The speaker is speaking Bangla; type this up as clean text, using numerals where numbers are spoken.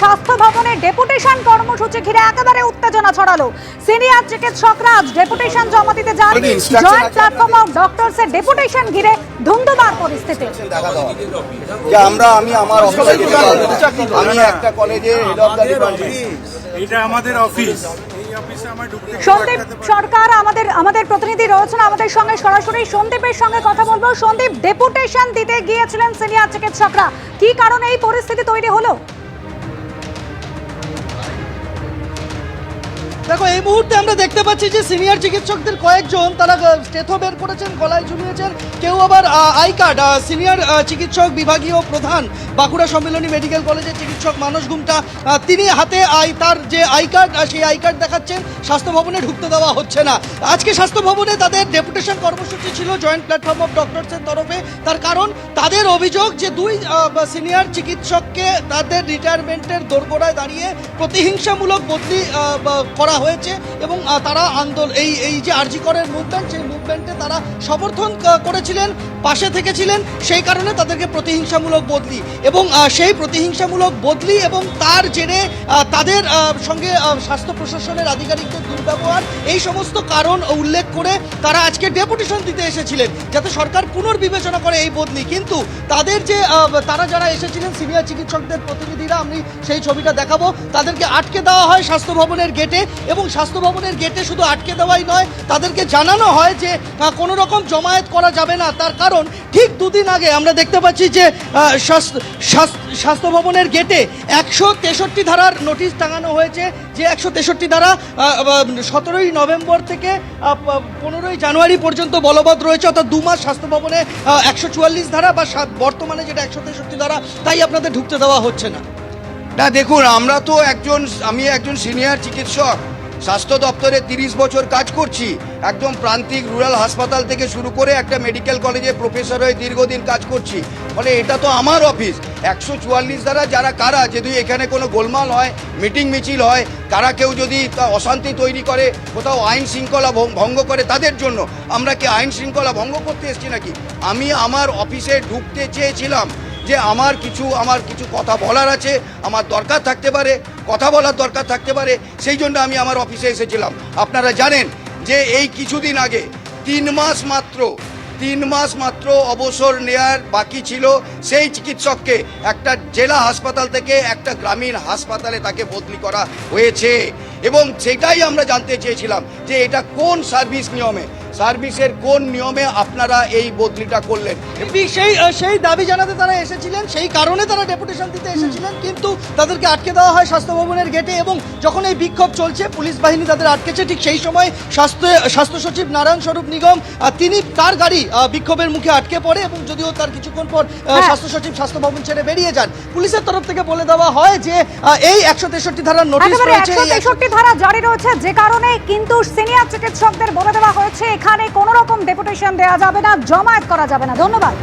স্বাস্থ্য ভবনে ডেপুটেশন কর্মসূচি ঘিরে একেবারে উত্তেজনা ছড়ালো। সিনিয়র চিকিৎসকরা আজ ডেপুটেশন জমা দিতে যান। জয়েন্ট প্ল্যাটফর্ম অফ ডক্টরসের ডেপুটেশন ঘিরে ধুন্ধুমার পরিস্থিতি। আমি আমার অফিসে যেতে পারবো। আমি একটা কলেজে হেড অফ দ্য ডিপার্টমেন্ট, এটা আমাদের অফিস। সন্দীপ সরকার আমাদের প্রতিনিধি রয়েছেন আমাদের সঙ্গে সরাসরি। সন্দীপের সঙ্গে কথা বলবো। সন্দীপ, ডেপুটেশন দিতে গিয়েছিলেন সিনিয়র চিকিৎসকরা, কি কারণে এই পরিস্থিতি তৈরি হলো? দেখো, এই মুহূর্তে আমরা দেখতে পাচ্ছি যে সিনিয়র চিকিৎসকদের কয়েকজন তারা স্টেথো বের করেছেন, গলায় ঝুলিয়েছেন, কেউ আবার আই কার্ড। সিনিয়র চিকিৎসক বিভাগীয় প্রধান বাঁকুড়া সম্মিলনী মেডিকেল কলেজের চিকিৎসক মানস গুমটা, তিনি হাতে তার যে আই কার্ড, সেই আই কার্ড দেখাচ্ছেন। স্বাস্থ্য ভবনে ঢুকতে দেওয়া হচ্ছে না। আজকে স্বাস্থ্য ভবনে তাদের ডেপুটেশন কর্মসূচি ছিল জয়েন্ট প্ল্যাটফর্ম অফ ডক্টরসের তরফে। তার কারণ তাদের অভিযোগ যে দুই সিনিয়র চিকিৎসককে তাদের রিটায়ারমেন্টের দোরগোড়ায় দাঁড়িয়ে প্রতিহিংসামূলক বদলি করা হয়েছে এবং তারা এই যে আরজি করের মুভমেন্ট, সেই মুভমেন্টে তারা সমর্থন করেছিলেন, পাশে থেকেছিলেন। সেই কারণে তাদেরকে প্রতিহিংসামূলক বদলি এবং সেই প্রতিহিংসামূলক বদলি এবং তার জেরে তাদের সঙ্গে স্বাস্থ্য প্রশাসনের আধিকারিকদের দুর্ব্যবহার, এই সমস্ত কারণ উল্লেখ করে তারা আজকে ডেপুটেশন দিতে এসেছিলেন যাতে সরকার পুনর্বিবেচনা করে এই বদলি। কিন্তু তাদের যে তারা যারা এসেছিলেন সিনিয়র চিকিৎসকদের প্রতিনিধিরা, আমি সেই ছবিটা দেখাবো, তাদেরকে আটকে দেওয়া হয় স্বাস্থ্য ভবনের গেটে। এবং স্বাস্থ্য ভবনের গেটে শুধু আটকে দেওয়াই নয়, তাদেরকে জানানো হয় যে কোনো রকম জমায়েত করা যাবে না। তার কারণ ঠিক দুদিন আগে আমরা দেখতে পাচ্ছি যে স্বাস্থ্য ভবনের গেটে 163 ধারার নোটিশ টাঙানো হয়েছে, যে 163 ধারা 17ই নভেম্বর থেকে 15ই জানুয়ারি পর্যন্ত বলবৎ রয়েছে। অর্থাৎ 2 মাস স্বাস্থ্য ভবনে 144 ধারা বা বর্তমানে যেটা 163 ধারা, তাই আপনাদের ঢুকতে দেওয়া হচ্ছে না। না দেখুন, আমি একজন সিনিয়র চিকিৎসক, স্বাস্থ্য দপ্তরে 30 বছর কাজ করছি। একদম প্রান্তিক রুরাল হাসপাতাল থেকে শুরু করে একটা মেডিকেল কলেজে প্রফেসর হয়ে দীর্ঘদিন কাজ করছি। ফলে এটা তো আমার অফিস। 144 দ্বারা যারা কারা, যদি এখানে কোনো গোলমাল হয়, মিটিং মিছিল হয়, কারা কেউ যদি অশান্তি তৈরি করে, কোথাও আইন শৃঙ্খলা ভঙ্গ করে, তাদের জন্য আমরা কি আইন শৃঙ্খলা ভঙ্গ করতে এসেছি নাকি? আমি আমার অফিসে ঢুকতে চেয়েছিলাম যে আমার কিছু কথা বলার আছে, আমার দরকার থাকতে পারে, কথা বলার দরকার থাকতে পারে, সেই জন্য আমি আমার অফিসে এসেছিলাম। আপনারা জানেন যে এই কিছুদিন আগে 3 মাস মাত্র অবসর নেয়ার বাকি ছিল সেই চিকিৎসককে একটা জেলা হাসপাতাল থেকে একটা গ্রামীণ হাসপাতালে তাকে বদলি করা হয়েছে। এবং সেটাই আমরা জানতে চেয়েছিলাম যে এটা কোন সার্ভিসের কোন নিয়মে আপনারা এই বদলিটা করলেন। সেই দাবি জানাতে তারা এসেছিলেন, সেই কারণে তারা ডেপুটেশন দিতে এসেছিলেন। কিন্তু তাদেরকে আটকে দেওয়া হয় স্বাস্থ্য ভবনের গেটে। এবং যখন এই বিক্ষোভ চলছে, পুলিশ বাহিনী তাদের আটকেছে, ঠিক সেই সময় স্বাস্থ্য সচিব নারায়ণ স্বরূপ নিগম, তার গাড়ি বিক্ষোভের মুখে আটকে পড়ে এবং যদিও তার কিছুক্ষণ পর স্বাস্থ্য সচিব স্বাস্থ্য ভবন ছেড়ে বেরিয়ে যান। পুলিশের তরফ থেকে বলে দেওয়া হয় যে এই 163 ধারার নোটিশ রয়েছে, 163 ধারা জারি রয়েছে, যে কারণে কিন্তু সিনিয়র চিকিৎসকদের বলে দেওয়া হয়েছে এখানে কোনো রকম ডেপুটেশন দেওয়া যাবে না, জমায়েত করা যাবে না। ধন্যবাদ।